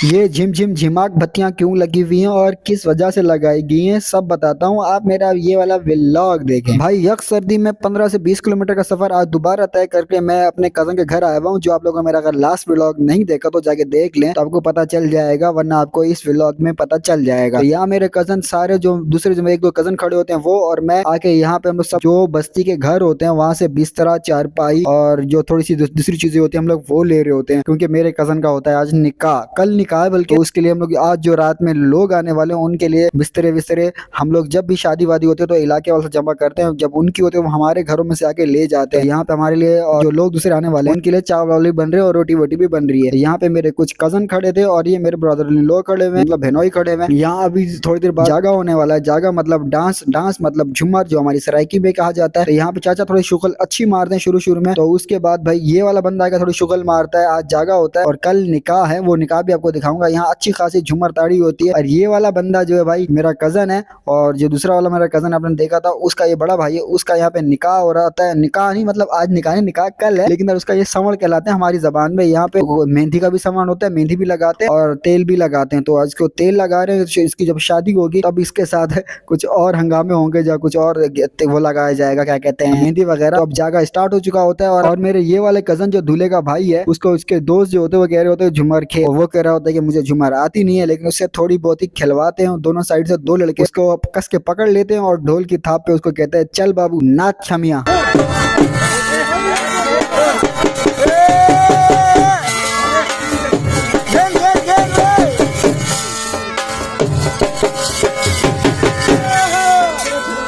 ये झिम झिम झिमाक बत्तियां क्यों लगी हुई हैं और किस वजह से लगाई गई हैं, सब बताता हूँ। आप मेरा ये वाला व्लॉग देखें। भाई यक सर्दी में 15 से 20 किलोमीटर का सफर आज दोबारा तय करके मैं अपने कजन के घर आया हुआ हूँ। जो आप लोगों ने मेरा अगर लास्ट व्लॉग नहीं देखा तो जाके देख लें, तो आपको पता चल जाएगा, वरना आपको इस व्लॉग में पता चल जाएगा। तो यहाँ मेरे कजन सारे जो दूसरे जो एक दो कजन खड़े होते हैं वो और मैं आके यहाँ पे हम लोग सब जो बस्ती के घर होते हैं वहां से बिस्तरा, चारपाई और जो थोड़ी सी दूसरी चीजें होती है हम लोग वो ले रहे होते हैं, क्योंकि मेरे कजन का होता है आज निकाह, कल निकाह है बल्कि। तो उसके लिए हम लोग आज जो रात में लोग आने वाले हैं उनके लिए बिस्तरे विस्तरे हम लोग जब भी शादी वादी होते हैं तो इलाके वाले से जमा करते हैं, जब उनकी होते हैं वो हमारे घरों में से आके ले जाते हैं। यहाँ पे हमारे लिए और जो लोग दूसरे आने वाले हैं उनके लिए चावल वावल भी बन रहे हैं और रोटी वोटी भी बन रही है। यहाँ पे मेरे कुछ कजन खड़े थे और ये मेरे ब्रदर इन लॉ खड़े हुए हैं, मतलब बहनोई खड़े हुए हैं। यहाँ अभी थोड़ी देर बाद जागा होने वाला है। जागा मतलब डांस, डांस मतलब झूमर जो हमारी सराइकी में कहा जाता है। तो यहाँ पे चाचा थोड़ी शुगल अच्छी मारते हैं शुरू शुरू में, तो उसके बाद भाई ये वाला बंदा आएगा थोड़ी शुगल मारता है। आज जागा होता है और कल निकाह है, वो निकाह भी आपको दिखाऊंगा। यहाँ अच्छी खासी झूमर ताड़ी होती है। और ये वाला बंदा जो है भाई मेरा कजन है, और जो दूसरा वाला मेरा कजन आपने देखा था उसका ये बड़ा भाई है, उसका यहाँ पे निकाह हो रहा था। निकाह नहीं मतलब आज निकाह नहीं, निकाह कल है, लेकिन उसका ये संवड़ कहलाते हैं हमारी जबान में। यहाँ पे मेहंदी का भी सामान होता है, मेहंदी भी लगाते हैं और तेल भी लगाते हैं। तो आज को तेल लगा रहे हैं, तो इसकी जब शादी होगी तब इसके साथ कुछ और हंगामे होंगे, या कुछ और वो लगाया जाएगा, क्या कहते हैं, मेहंदी वगैरह। तो अब जागा स्टार्ट हो चुका होता है। और मेरे ये वाले कजन जो दूल्हे का भाई है, उसको उसके दोस्त जो होते हैं वो कह रहे होते हैं झूमर खेल, वो कह रहा होता है कि मुझे झूमर आती नहीं है, लेकिन उससे थोड़ी बहुत ही खिलवाते हैं। दोनों साइड से दो लड़के उसको कस के पकड़ लेते हैं और ढोल की थाप पे उसको कहते हैं चल बाबू नाच छमिया।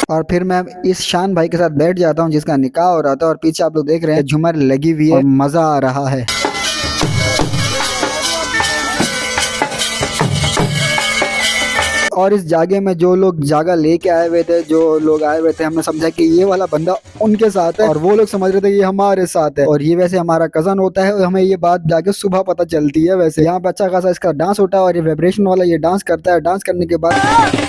और फिर मैं इस शान भाई के साथ बैठ जाता हूँ जिसका निकाह हो रहा था, और पीछे आप लोग देख रहे हैं झूमर लगी हुई है और मजा आ रहा है। और इस जागे में जो लोग जागा लेके आए हुए थे, जो लोग आए हुए थे, हमने समझा कि ये वाला बंदा उनके साथ है और वो लोग समझ रहे थे कि ये हमारे साथ है, और ये वैसे हमारा कजन होता है। और हमें ये बात जाके सुबह पता चलती है। वैसे यहाँ पे अच्छा खासा इसका डांस होता है और ये वाइब्रेशन वाला ये डांस करता है। डांस करने के बाद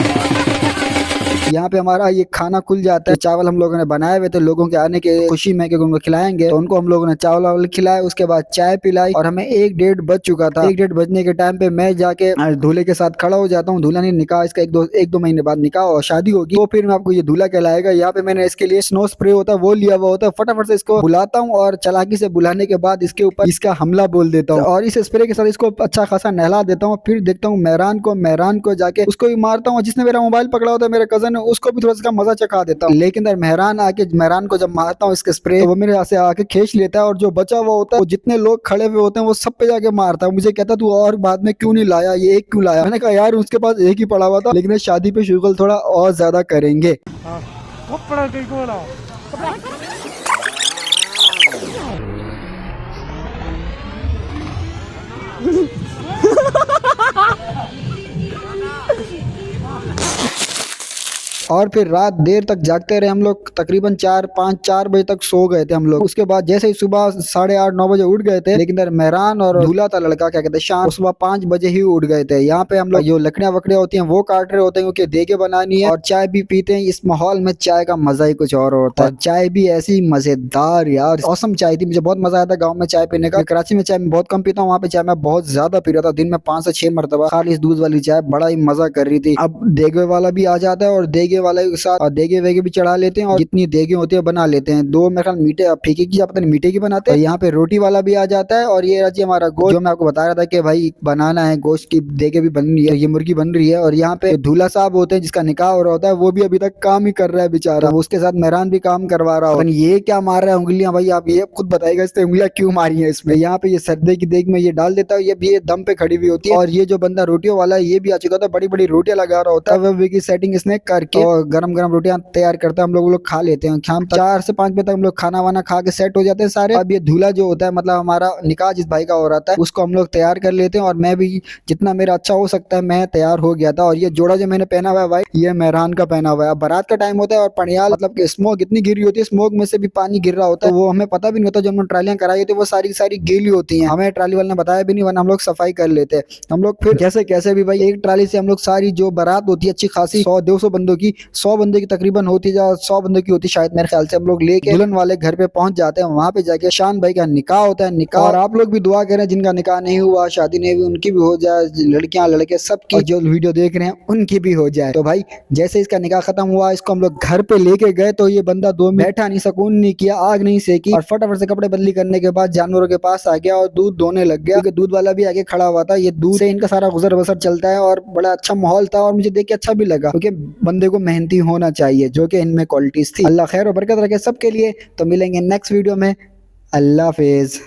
यहाँ पे हमारा ये खाना खुल जाता है। चावल हम लोगों ने बनाए हुए थे लोगों के आने के खुशी में कि उनको खिलाएंगे, तो उनको हम लोगों ने चावल वावल खिलाए। उसके बाद चाय पिलाई और हमें 1 डेढ़ बज चुका था। 1 डेढ़ बजने के टाइम पे मैं जाके दूल्हे के साथ खड़ा हो जाता हूँ। दूल्हा नहीं, निकाह इसका एक दो महीने बाद निकाह और शादी होगी, तो फिर मैं आपको ये दूल्हा कहलाएगा। यहाँ पे मैंने इसके लिए स्नो स्प्रे होता है वो लिया हुआ होता है। फटाफट से इसको बुलाता हूँ और चालाकी से बुलाने के बाद इसके ऊपर इसका हमला बोल देता हूँ और इस स्प्रे के साथ इसको अच्छा खासा नहला देता हूँ। फिर देखता हूँ मेहरान को जाके उसको भी मारता हूँ। जिसने मेरा मोबाइल पकड़ा होता है मेरे कजन है, उसको भी थोड़ा सा मजा चखा देता हूँ। लेकिन मेहरान को जब मारता हूँ इसके स्प्रे, तो वो मेरे से आके खींच लेता है और जो बचा हुआ होता है वो जितने लोग खड़े हुए होते हैं वो सब पे जाके मारता है। मुझे कहता तू और बाद में क्यों नहीं लाया, ये एक क्यों लाया। मैंने कहा यार उसके पास एक ही पड़ा हुआ था, लेकिन शादी पे शुगल थोड़ा और ज्यादा करेंगे। और फिर रात देर तक जागते रहे हम लोग, तकरीबन 4 बजे तक सो गए थे हम लोग। उसके बाद जैसे ही सुबह 8:30-9 बजे उठ गए थे, लेकिन मेहरान और दूल्हा था लड़का, क्या कहते हैं, शाम सुबह 5 बजे ही उठ गए थे। यहाँ पे हम लोग जो लकड़ियां वकड़ियां होती हैं वो काट रहे होते हैं क्योंकि देगे बनानी है, और चाय भी पीते हैं। इस माहौल में चाय का मजा ही कुछ और होता है। चाय भी ऐसी मजेदार यार औसम चाय थी, मुझे बहुत मजा आया था गाँव में चाय पीने का। कराची में चाय मैं बहुत कम पीता हूँ, वहाँ पे चाय मैं बहुत ज्यादा पी रहा था। दिन में 5 से 6 मरतबा खाली दूध वाली चाय, बड़ा ही मजा कर रही थी। अब देगे वाला भी आ जाता है और देगे वाले के साथ देगे वेगे भी चढ़ा लेते हैं और जितनी देगे होती है बना लेते हैं। 2 मेरे ख्याल मीठे फीके की पता नहीं मीठे की बनाते हैं। यहाँ पे रोटी वाला भी आ जाता है। और ये जी हमारा गोश्त, जो मैं आपको बता रहा था कि भाई बनाना है, गोश्त की देगे भी बन रही है, ये मुर्गी बन रही है। और यहाँ पे दूल्हा साहब होते हैं जिसका निकाह हो रहा होता है, वो भी अभी तक काम ही कर रहा है बेचारा, तो उसके साथ मेहरान भी काम करवा रहा हो। ये क्या मार रहा है उंगलियां, भाई आप ये खुद बताइएगा इससे उंगलियां क्यों मारी है इसमें। यहाँ पे ये सर्दे की देग में ये डाल देता है, ये भी दम पे खड़ी हुई होती है। और ये जो बंदा रोटियों वाला है ये भी आ चुका था, बड़ी बड़ी रोटियां लगा रहा होता है। वह की सेटिंग इसने करके और गरम गरम रोटियां तैयार करता है। हम लोग खा लेते हैं शाम 4 से 5 बजे तक हम लोग खाना वाना खा के सेट हो जाते हैं सारे। अब ये दूल्हा जो होता है, मतलब हमारा निकाह जिस भाई का हो रहा था, उसको हम लोग तैयार कर लेते हैं। और मैं भी जितना मेरा अच्छा हो सकता है मैं तैयार हो गया था। और ये जोड़ा जो मैंने पहना हुआ है भाई, ये मेहरान का पहना हुआ है। अब बारात का टाइम होता है और पनियाल मतलब स्मोक इतनी गिरी होती है, स्मोक में से भी पानी गिर रहा होता है, वो हमें पता भी नहीं होता। जब हम ट्रालियां कराई होती है वो सारी सारी गीली होती है, हमें ट्राली वाले ने बताया भी नहीं, वरना हम लोग सफाई कर लेते हैं। हम लोग फिर कैसे कैसे भी भाई एक ट्राली से हम लोग सारी जो बारात होती है अच्छी खासी 100-200 बंदों की, होती, 100 बंदे की तकरीबन होती, या 100 बंदे की होती शायद मेरे ख्याल से। हम लोग लेके दुल्हन वाले घर पे पहुंच जाते हैं, वहां पे जाके शान भाई का निकाह होता है। निकाह, और आप लोग भी दुआ करें जिनका निकाह नहीं हुआ, शादी नहीं हुई, उनकी भी हो जाए, लड़कियां लड़के सबकी, और जो वीडियो देख रहे हैं उनकी भी हो जाए। तो भाई जैसे इसका निकाह खत्म हुआ, इसको हम लोग घर पे लेके गए, तो ये बंदा 2 मिनट बैठा नहीं, सुकून नहीं किया, आग नहीं सेकी, और फटाफट से कपड़े बदली करने के बाद जानवरों के पास आ गया और दूध दोने लग गया, क्योंकि दूध वाला भी आगे खड़ा हुआ था। ये दूध से इनका सारा गुजर बसर चलता है, और बड़ा अच्छा माहौल था, और मुझे देख के अच्छा भी लगा, क्योंकि बंदे को मेहनती होना चाहिए, जो कि इनमें क्वालिटीज थी। अल्लाह खैर और बरकत रखे सबके लिए। तो मिलेंगे नेक्स्ट वीडियो में। अल्लाह हाफिज।